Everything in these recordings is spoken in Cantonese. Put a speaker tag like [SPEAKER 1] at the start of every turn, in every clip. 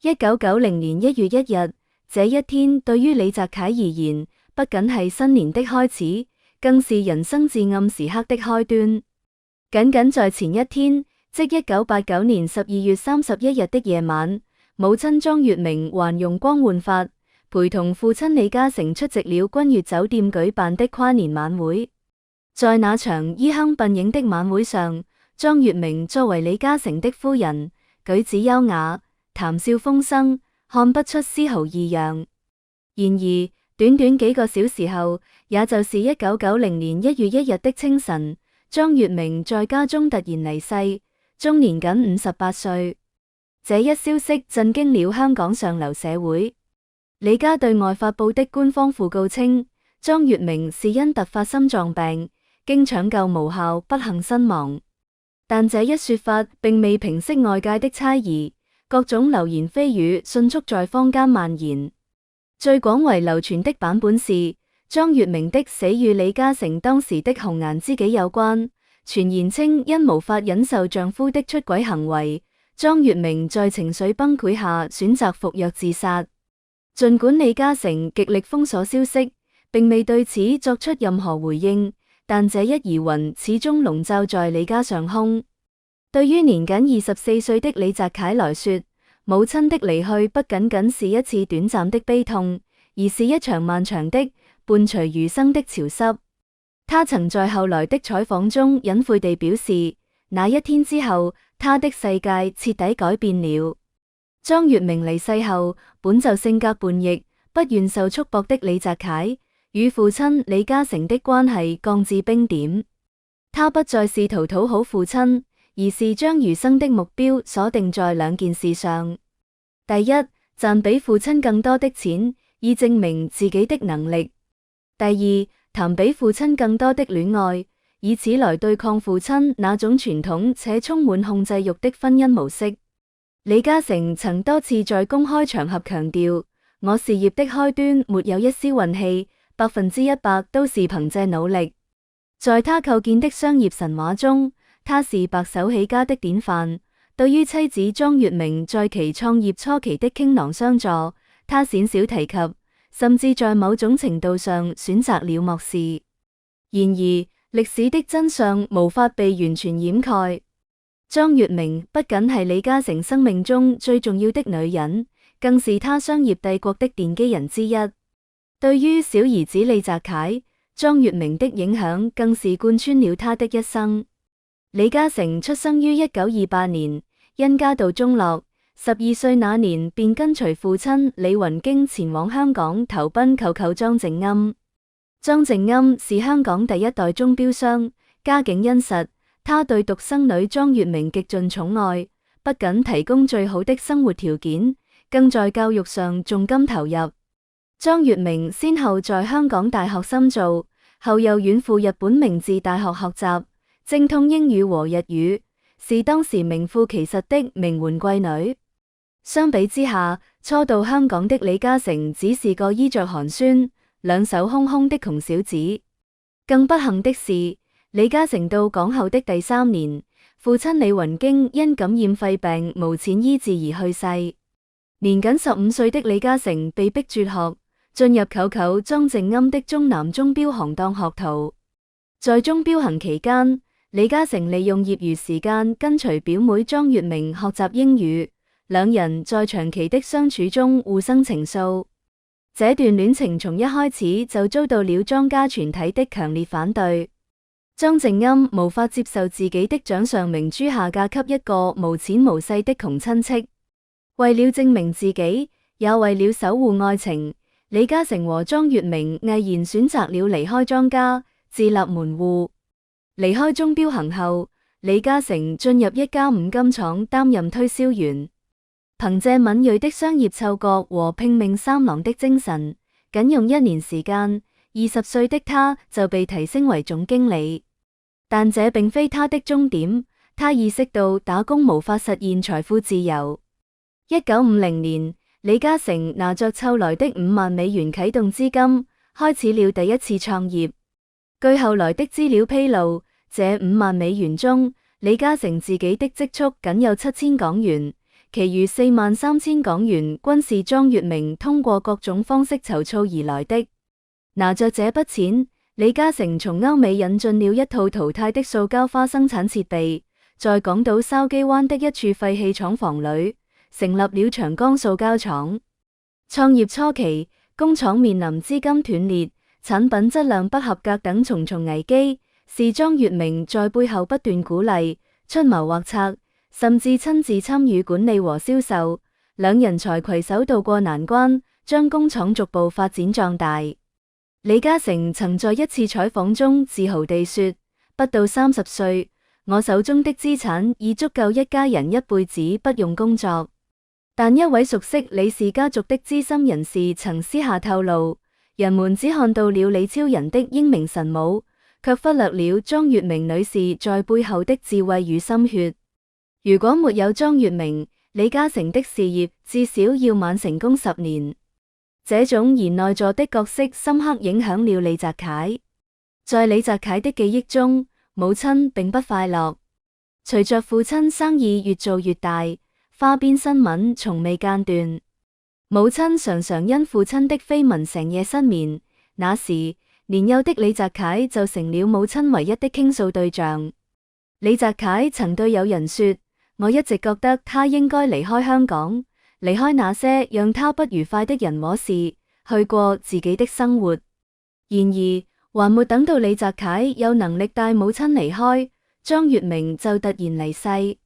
[SPEAKER 1] 1990年1月1日，這一天對於李澤楷而言，不僅係新年的開始，更是人生至暗時刻的開端。僅僅在前一天，即1989年12月31日的夜晚，母親莊月明還容光煥發，陪同父親李嘉誠出席了君悅酒店舉辦的跨年晚會。在那場衣香鬢影的晚會上，莊月明作為李嘉誠的夫人，舉止優雅，談笑風生，看不出絲毫異樣。然而，短短幾個小時後，也就是1990年1月1日的清晨，莊月明在家中突然離世，終年僅58歲。這一消息震驚了香港上流社會。李家對外發佈的官方訃告稱，莊月明是因突發心臟病，經搶救無效不幸身亡。但這一說法並未平息外界的猜疑，各種流言蜚語迅速在坊間蔓延。最廣為流傳的版本是，莊月明的死與李嘉誠當時的紅顏知己有關，傳言稱因無法忍受丈夫的出軌行為，莊月明在情緒崩潰下選擇服藥自殺。儘管李嘉誠極力封鎖消息，並未對此作出任何回應，但這一疑雲始終籠罩在李家上空。對於年僅24歲的李澤楷來說，母親的離去不僅僅是一次短暫的悲痛，而是一場漫長的伴隨餘生的潮濕。他曾在後來的採訪中隱晦地表示，那一天之後，他的世界徹底改變了。莊月明離世後，本就性格叛逆、不願受束縛的李澤楷，與父親李嘉誠的關係降至冰點。他不再試圖討好父親，而是將餘生的目標鎖定在兩件事上：第一，賺比父親更多的錢，以證明自己的能力；第二，談比父親更多的戀愛，以此來對抗父親那種傳統且充滿控制欲的婚姻模式。李嘉誠曾多次在公開場合強調，我事業的開端沒有一絲運氣，100%都是憑借努力。在他構建的商業神話中，他是白手起家的典範。對於妻子莊月明在其創業初期的傾囊相助，他鮮少提及，甚至在某種程度上選擇了漠視。然而，歷史的真相無法被完全掩蓋。莊月明不僅係李嘉誠生命中最重要的女人，更是他商業帝國的奠基人之一。對於小兒子李澤楷，莊月明的影響更是貫穿了他的一生。李嘉誠出生於1928年，因家道中落，12歲那年便跟隨父親李雲京前往香港投奔舅舅莊靜庵。莊靜庵是香港第一代鐘錶商，家境殷實。他對獨生女莊月明極盡寵愛，不僅提供最好的生活條件，更在教育上重金投入。莊月明先後在香港大學深造，後又遠赴日本明治大學學習，精通英語和日語，是當時名副其實的名媛貴女。相比之下，初到香港的李嘉誠只是個衣着寒酸、兩手空空的窮小子。更不幸的是，李嘉誠到港後的第3年，父親李雲京因感染肺病無錢醫治而去世。年僅15歲的李嘉誠被迫輟學，進入舅舅莊靜庵的中南鐘錶行當學徒。在鐘錶行期間，李嘉誠利用業餘時間跟隨表妹莊月明學習英語，兩人在長期的相處中互生情愫。這段戀情從一開始就遭到了莊家全體的強烈反對。莊靜庵無法接受自己的掌上明珠下嫁給一個無錢無勢的窮親戚。為了證明自己，也為了守護愛情，李嘉誠和莊月明毅然選擇了離開莊家，自立門戶。離開鐘錶行後，李嘉誠進入一家五金廠擔任推銷員。憑借敏銳的商業嗅覺和拼命三郎的精神，僅用1年時間，20歲的他就被提升為總經理。但這並非他的終點，他意識到打工無法實現財富自由。1950年，李嘉誠拿着湊來的5萬美元啟動資金，開始了第一次創業。據後來的資料披露，這5萬美元中，李嘉誠自己的積蓄僅有7000港元，其餘43000港元均是莊月明通過各種方式籌措而來的。拿着這筆錢，李嘉誠從歐美引進了一套淘汰的塑膠花生產設備，在港島筲箕灣的一處廢棄廠房裏，成立了長江塑膠廠。創業初期，工廠面臨資金斷裂、產品質量不合格等重重危機，是莊月明在背後不斷鼓勵、出謀劃策，甚至親自參與管理和銷售，兩人才攜手渡過難關，將工廠逐步發展壯大。李嘉誠曾在一次採訪中自豪地說：不到30歲，我手中的資產已足夠一家人一輩子不用工作。但一位熟悉李氏家族的資深人士曾私下透露，人們只看到了李超人的英明神武，卻忽略了莊月明女士在背後的智慧與心血。如果沒有莊月明，李嘉誠的事業至少要晚成功10年。這種賢內助的角色深刻影響了李澤楷。在李澤楷的記憶中，母親並不快樂。隨着父親生意越做越大，花邊新聞從未間斷。母親常常因父親的緋聞成夜失眠，那時年幼的李澤楷就成了母親唯一的傾訴對象。李澤楷曾對友人說：我一直覺得他應該離開香港，離開那些讓他不愉快的人和事，去過自己的生活。然而，還沒等到李澤楷有能力帶母親離開，莊月明就突然離世。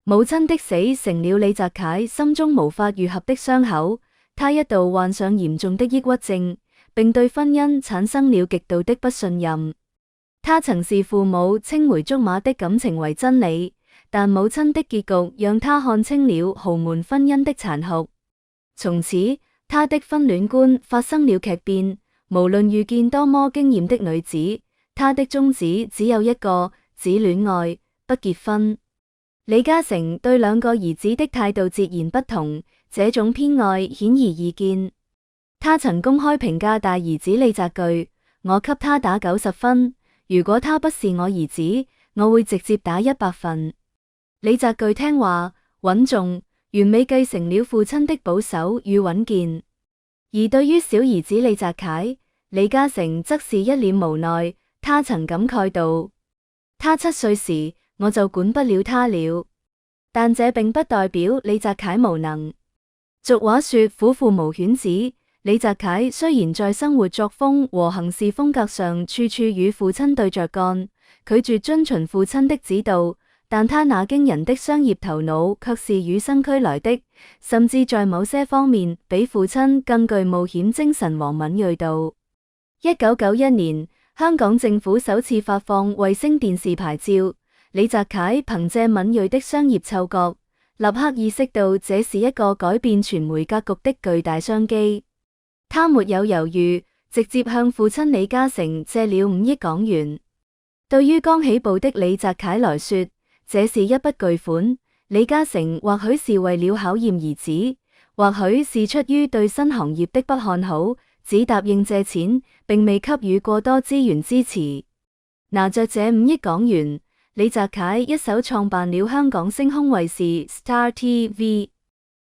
[SPEAKER 1] 母親的死成了李澤楷心中無法愈合的傷口，他一度患上嚴重的抑鬱症，並對婚姻產生了極度的不信任。他曾視父母青梅竹馬的感情為真理，但母親的結局讓他看清了豪門婚姻的殘酷。從此，他的婚戀觀發生了劇變。無論遇見多麼驚艷的女子，他的宗旨只有一個：只戀愛，不結婚。李嘉誠對兩個兒子的態度截然不同，這種偏愛顯而易見。他曾公開評價大兒子李澤鉅：我給他打90分，如果他不是我兒子，我會直接打100分。李澤鉅聽話、穩重、完美繼承了父親的保守與穩健。而對於小兒子李澤楷，李嘉誠則是一臉無奈。他曾感慨道：他7歲時，我就管不了他了。但這並不代表李澤楷無能。俗話說虎父無犬子，李澤楷雖然在生活作風和行事風格上處處與父親對着幹，拒絕遵循父親的指導，但他那驚人的商業頭腦卻是與生俱來的，甚至在某些方面比父親更具冒險精神和敏銳度。1991年，香港政府首次發放衛星電視牌照，李澤楷憑借敏銳的商業嗅覺，立刻意識到這是一個改變傳媒格局的巨大商機。他沒有猶豫，直接向父親李嘉誠借了5億港元。對於剛起步的李澤楷來說，這是一筆巨款。李嘉誠或許是為了考驗兒子，或許是出於對新行業的不看好，只答應借錢，並未給予過多資源支持。拿着這5億港元，李澤楷一手創辦了香港星空衛視 Star TV。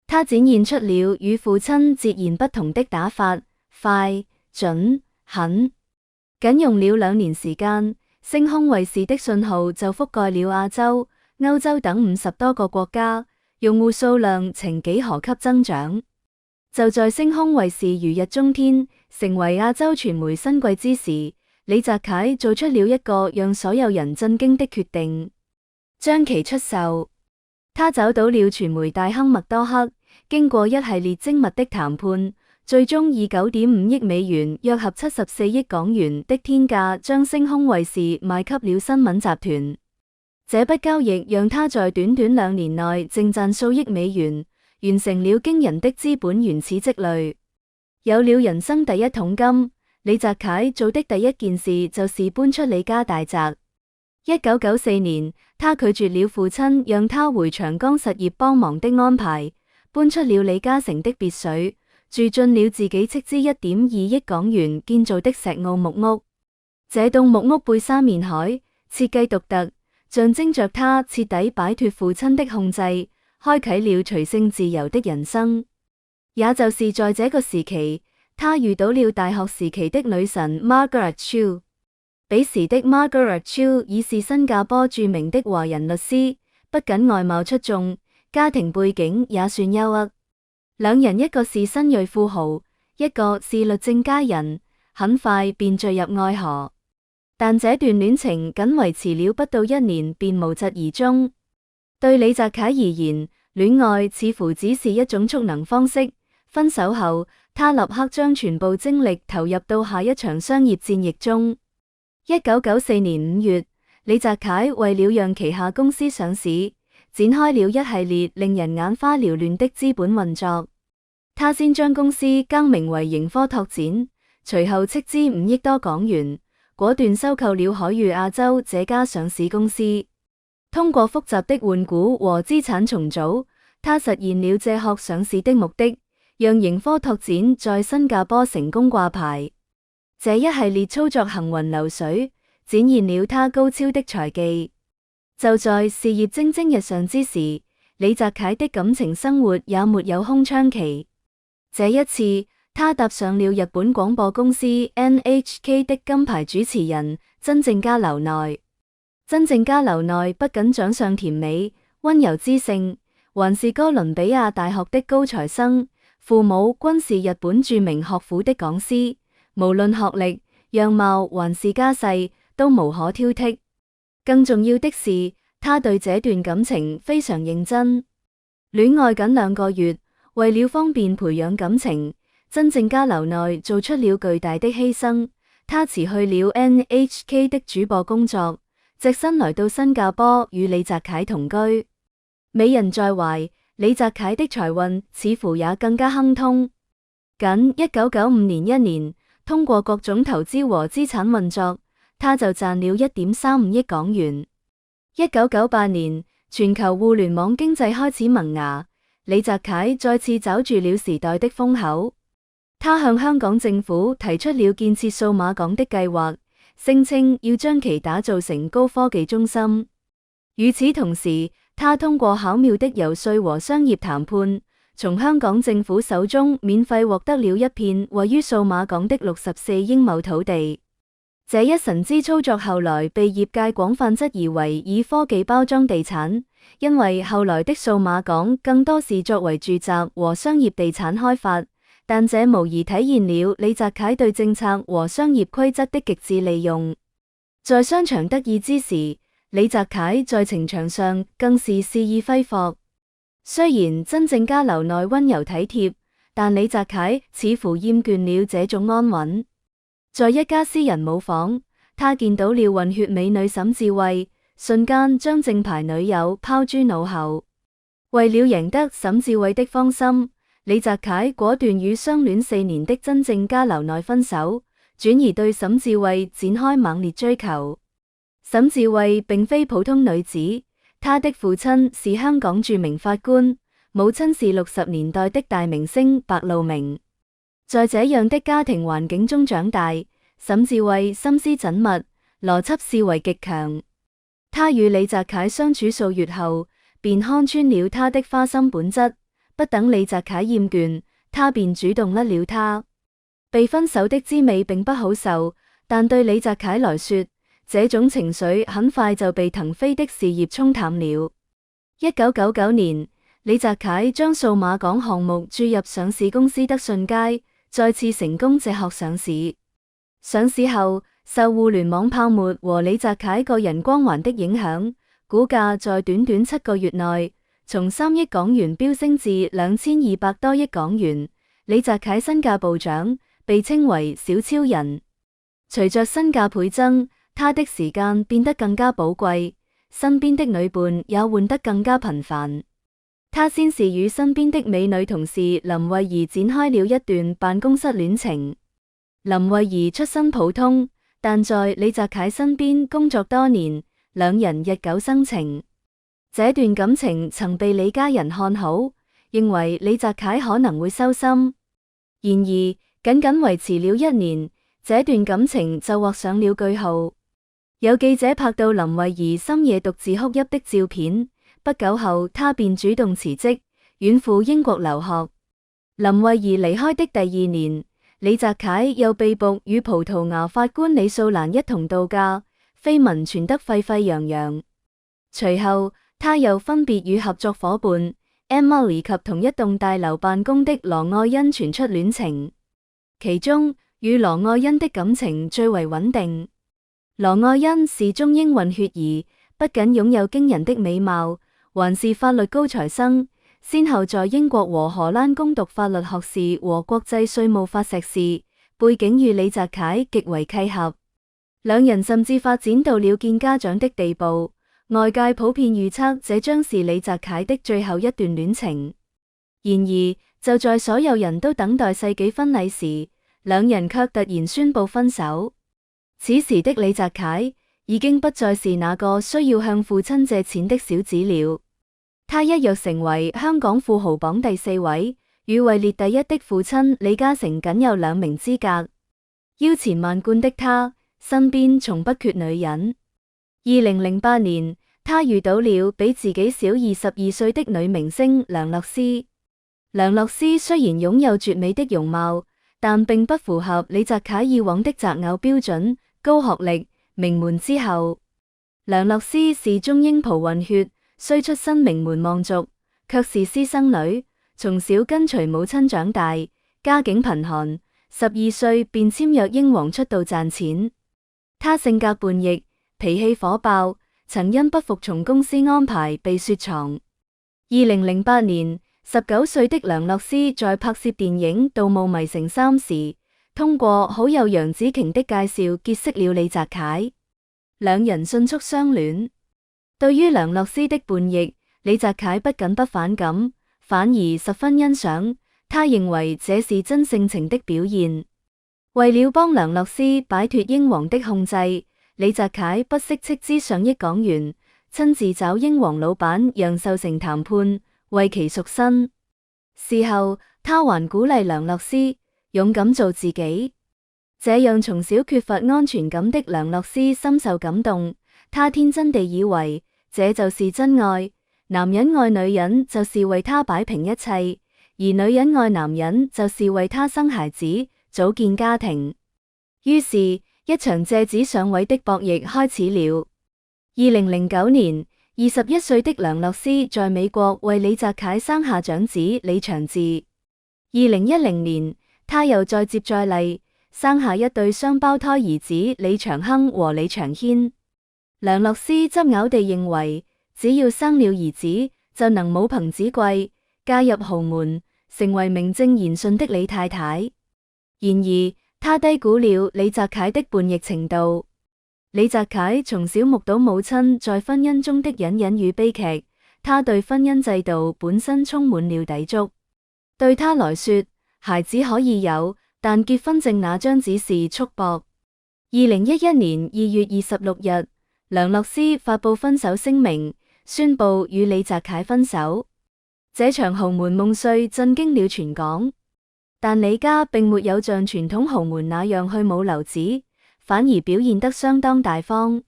[SPEAKER 1] 他展現出了與父親截然不同的打法，快、準、狠。僅用了2年時間，星空衛視的信號就覆蓋了亞洲、歐洲等50多個國家，用戶數量呈幾何級增長。就在星空衛視如日中天，成為亞洲傳媒新貴之時，李澤楷做出了一個讓所有人震驚的決定，將其出售。他找到了傳媒大亨麥多克，經過一系列精密的談判，最終以9.5億美元（約合74億港元）的天價將星空衛視賣給了新聞集團。這筆交易讓他在短短2年內淨賺數億美元，完成了驚人的資本原始積累。有了人生第一桶金，李澤楷做的第一件事就是搬出李家大宅。1994年，他拒絕了父親讓他回長江實業幫忙的安排，搬出了李嘉誠的別墅，住進了自己斥資1.2億港元建造的石澳木屋。這棟木屋背山面海，設計獨特，象徵着他徹底擺脫父親的控制，開啟了隨性自由的人生。也就是在這個時期，他遇到了大學時期的女神 Margaret Cho。彼時的 Margaret Cho 已是新加坡著名的華人律師，不僅外貌出眾，家庭背景也算優渥。兩人一個是新銳富豪，一個是律政佳人，很快便墜入愛河。但這段戀情僅維持了不到1年，便無疾而終。對李澤楷而言，戀愛似乎只是一種蓄能方式。分手後，他立刻將全部精力投入到下一場商業戰役中。1994年5月，李澤楷為了讓旗下公司上市，展開了一系列令人眼花繚亂的資本運作。他先將公司更名為盈科拓展，隨後斥資5億多港元，果斷收購了海譽亞洲這家上市公司。通過複雜的換股和資產重組，他實現了這項上市的目的，讓盈科拓展在新加坡成功掛牌。這一系列操作行雲流水，展現了他高超的才技。就在事業蒸蒸日上之時，李澤楷的感情生活也沒有空窗期。這一次，他搭上了日本廣播公司 NHK 的金牌主持人真正加流內。真正加流內不僅長相甜美、溫柔知性，還是哥倫比亞大學的高材生，父母均是日本著名學府的講師，無論學歷、樣貌還是家世都無可挑剔。更重要的是，他對這段感情非常認真。戀愛僅2個月，為了方便培養感情，真正加流內做出了巨大的犧牲。他辭去了 NHK 的主播工作，隻身來到新加坡與李澤楷同居。美人在懷，李澤楷的財運似乎也更加亨通。僅1995年1年，通過各種投資和資產運作，他就賺了1.35億港元。1998年，全球互聯網經濟開始萌芽，李澤楷再次抓住了時代的風口。他向香港政府提出了建設數碼港的計劃，聲稱要將其打造成高科技中心。與此同時，他通過巧妙的遊說和商業談判，從香港政府手中免費獲得了一片位於數碼港的64英畝土地。這一神之操作後來被業界廣泛質疑為以科技包裝地產，因為後來的數碼港更多是作為住宅和商業地產開發，但這無疑體現了李澤楷對政策和商業規則的極致利用。在商場得意之時，李澤楷在情場上更是肆意揮霍。雖然真正加流內溫柔體貼，但李澤楷似乎厭倦了這種安穩。在一家私人舞房，他見到了混血美女沈智慧，瞬間將正牌女友拋諸腦後。為了贏得沈智慧的芳心，李澤楷果斷與相戀4年的真正加流內分手，轉而對沈智慧展開猛烈追求。沈智慧並非普通女子，她的父親是香港著名法官，母親是60年代的大明星白露明。在這樣的家庭環境中長大，沈智慧心思縝密，邏輯思維極強。她與李澤楷相處數月後，便看穿了他的花心本質，不等李澤楷厭倦，他便主動甩了他。被分手的滋味並不好受，但對李澤楷來說，這種情緒很快就被騰飛的事業沖淡了。1999年，李澤楷將數碼港項目注入上市公司德信佳，再次成功這項上市。上市後，受互聯網泡沫和李澤楷個人光環的影響，股價在短短7個月內，從3億港元飆升至2200多億港元。李澤楷身價暴漲，被稱為小超人。隨着身價倍增，他的時間變得更加寶貴，身邊的女伴也換得更加頻繁。他先是與身邊的美女同事林慧儀展開了一段辦公室戀情。林慧儀出身普通，但在李澤楷身邊工作多年，兩人日久生情。這段感情曾被李家人看好，認為李澤楷可能會收心。然而，僅僅維持了1年，這段感情就畫上了句號。有記者拍到林慧儀深夜獨自哭泣的照片，不久後，他便主動辭職，遠赴英國留學。林慧儀離開的第二年，李澤楷又被捕與葡萄牙法官李素蘭一同度假，緋聞傳得沸沸揚揚。隨後，他又分別與合作夥伴 Emily 及同一棟大樓辦公的羅愛欣傳出戀情，其中與羅愛欣的感情最為穩定。羅愛欣是中英混血兒，不僅擁有驚人的美貌，還是法律高材生，先後在英國和荷蘭攻讀法律學士和國際稅務法碩士，背景與李澤楷極為契合。兩人甚至發展到了見家長的地步，外界普遍預測這將是李澤楷的最後一段戀情。然而，就在所有人都等待世紀婚禮時，兩人卻突然宣布分手。此時的李澤楷已經不再是那個需要向父親借錢的小子了，他一躍成為香港富豪榜第4位，與位列第一的父親李嘉誠僅有2名之隔。腰纏萬貫的他，身邊從不缺女人。2008年，他遇到了比自己小22歲的女明星梁洛施。梁洛施雖然擁有絕美的容貌，但並不符合李澤楷以往的擇偶標準。高學歷、名門之後，梁洛施是中英葡混血，雖出身名門望族，卻是私生女，從小跟隨母親長大，家境貧寒，12歲便簽約英皇出道賺錢。他性格叛逆，脾氣火爆，曾因不服從公司安排被雪藏。2008年，19歲的梁洛施在拍攝電影《盜墓迷城3》時，通過好友楊紫瓊的介紹結識了李澤楷，兩人迅速相戀。對於梁洛施的叛逆，李澤楷不僅不反感，反而十分欣賞，他認為這是真性情的表現。為了幫梁洛施擺脫英皇的控制，李澤楷不惜斥資上億港元，親自找英皇老闆楊受成談判，為其贖身。事後，他還鼓勵梁洛施勇敢做自己，這樣從小缺乏安全感的梁洛施深受感動。他天真地以為這就是真愛，男人愛女人就是為他擺平一切，而女人愛男人就是為他生孩子，組建家庭。於是，一場借子上位的博弈開始了。2009年，21歲的梁洛施在美國為李澤楷生下長子李長治。2010年，他又再接再厲，生下一對雙胞胎兒子李長亨和李長軒。梁洛施執拗地認為，只要生了兒子，就能母憑子貴，嫁入豪門，成為名正言順的李太太。然而，他低估了李澤楷的叛逆程度。李澤楷從小目睹母親在婚姻中的隱隱與悲劇，他對婚姻制度本身充滿了抵觸。對他來說，孩子可以有，但結婚證那張只是束縛。2011年2月26日，梁洛施發佈分手聲明，宣布與李澤楷分手。這場豪門夢碎震驚了全港，但李家並沒有像傳統豪門那樣去舞流子，反而表現得相當大方。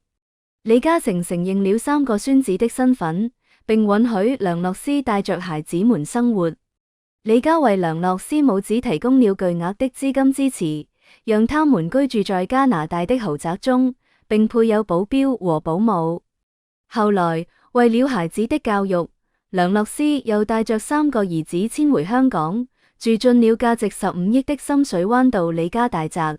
[SPEAKER 1] 李嘉誠承認了3個孫子的身份，並允許梁洛施帶着孩子們生活。李家為梁洛施母子提供了巨額的資金支持，讓他們居住在加拿大的豪宅中，並配有保鏢和保姆。後來，為了孩子的教育，梁洛施又帶着3個兒子遷回香港，住進了價值15億的深水灣道李家大宅。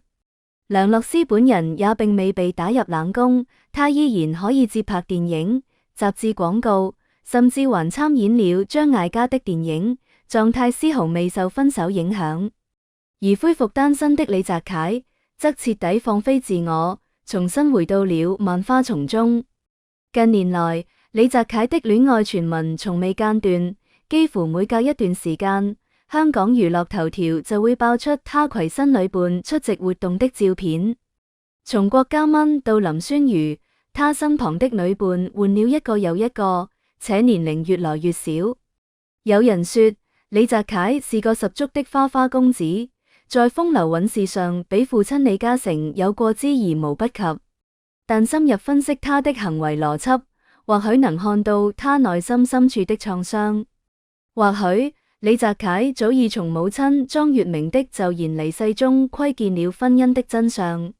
[SPEAKER 1] 梁洛施本人也並未被打入冷宮，他依然可以接拍電影、雜誌廣告，甚至還參演了張艾嘉的電影。狀態絲毫未受分手影響，而恢復單身的李澤楷則徹底放飛自我，重新回到了萬花叢中。近年來，李澤楷的戀愛傳聞從未間斷，幾乎每隔一段時間，香港娛樂頭條就會爆出他攜新女伴出席活動的照片。從郭嘉蚊到林宣瑜，他身旁的女伴換了一個又一個，且年齡越來越小。有人說，李澤楷是個十足的花花公子，在風流韻事上比父親李嘉誠有過之而無不及。但深入分析他的行為邏輯，或許能看到他內心深處的創傷。或許李澤楷早已從母親莊月明的驟然離世中窺見了婚姻的真相。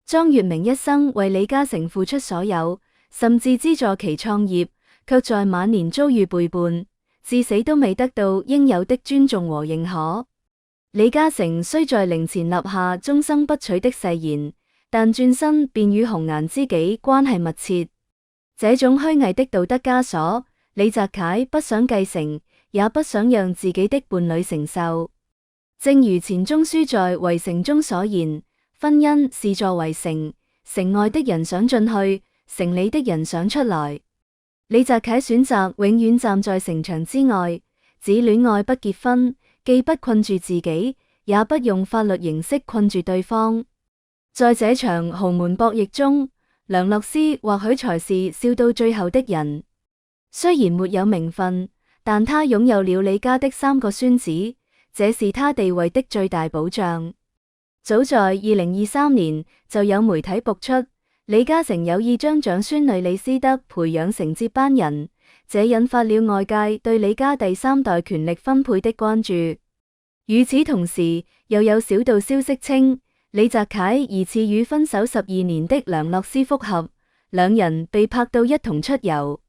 [SPEAKER 1] 莊月明一生為李嘉誠付出所有，甚至資助其創業，卻在晚年遭遇背叛，至死都未得到應有的尊重和認可。李嘉誠雖在靈前立下終生不娶的誓言，但轉身便與紅顏知己關係密切。這種虛偽的道德枷鎖，李澤楷不想繼承，也不想讓自己的伴侶承受。正如錢鍾書在《圍城》中所言，婚姻是座圍城，城外的人想進去，城裡的人想出來。李澤楷選擇永遠站在城牆之外，只戀愛不結婚，既不困住自己，也不用法律形式困住對方。在這場豪門博弈中，梁洛施或許才是笑到最後的人。雖然沒有名分，但他擁有了李家的3個孫子，這是他地位的最大保障。早在2023年就有媒體曝出，李嘉誠有意將長孫女李思德培養成接班人，這引發了外界對李家第3代權力分配的關注。與此同時，又有小道消息稱，李澤楷疑似與分手12年的梁洛施復合，兩人被拍到一同出遊。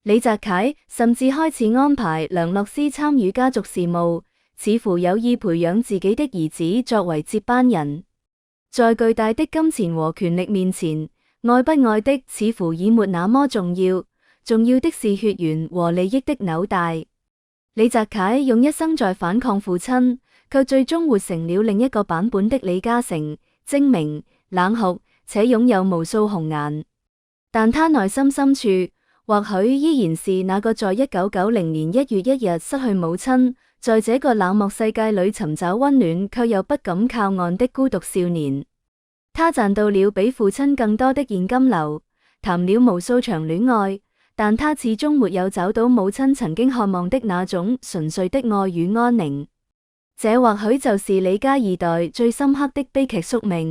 [SPEAKER 1] 李澤楷甚至開始安排梁洛施參與家族事務，似乎有意培養自己的兒子作為接班人。在巨大的金錢和權力面前，愛不愛的似乎已沒那麼重要，重要的是血緣和利益的紐帶。李澤楷用一生在反抗父親，卻最終活成了另一個版本的李嘉誠，精明、冷酷，且擁有無數紅顏。但他內心深處，或許依然是那個在1990年1月1日失去母親，在這個冷漠世界裏尋找溫暖卻又不敢靠岸的孤獨少年。他賺到了比父親更多的現金流，談了無數場戀愛，但他始終沒有找到母親曾經渴望的那種純粹的愛與安寧。這或許就是李家2代最深刻的悲劇宿命。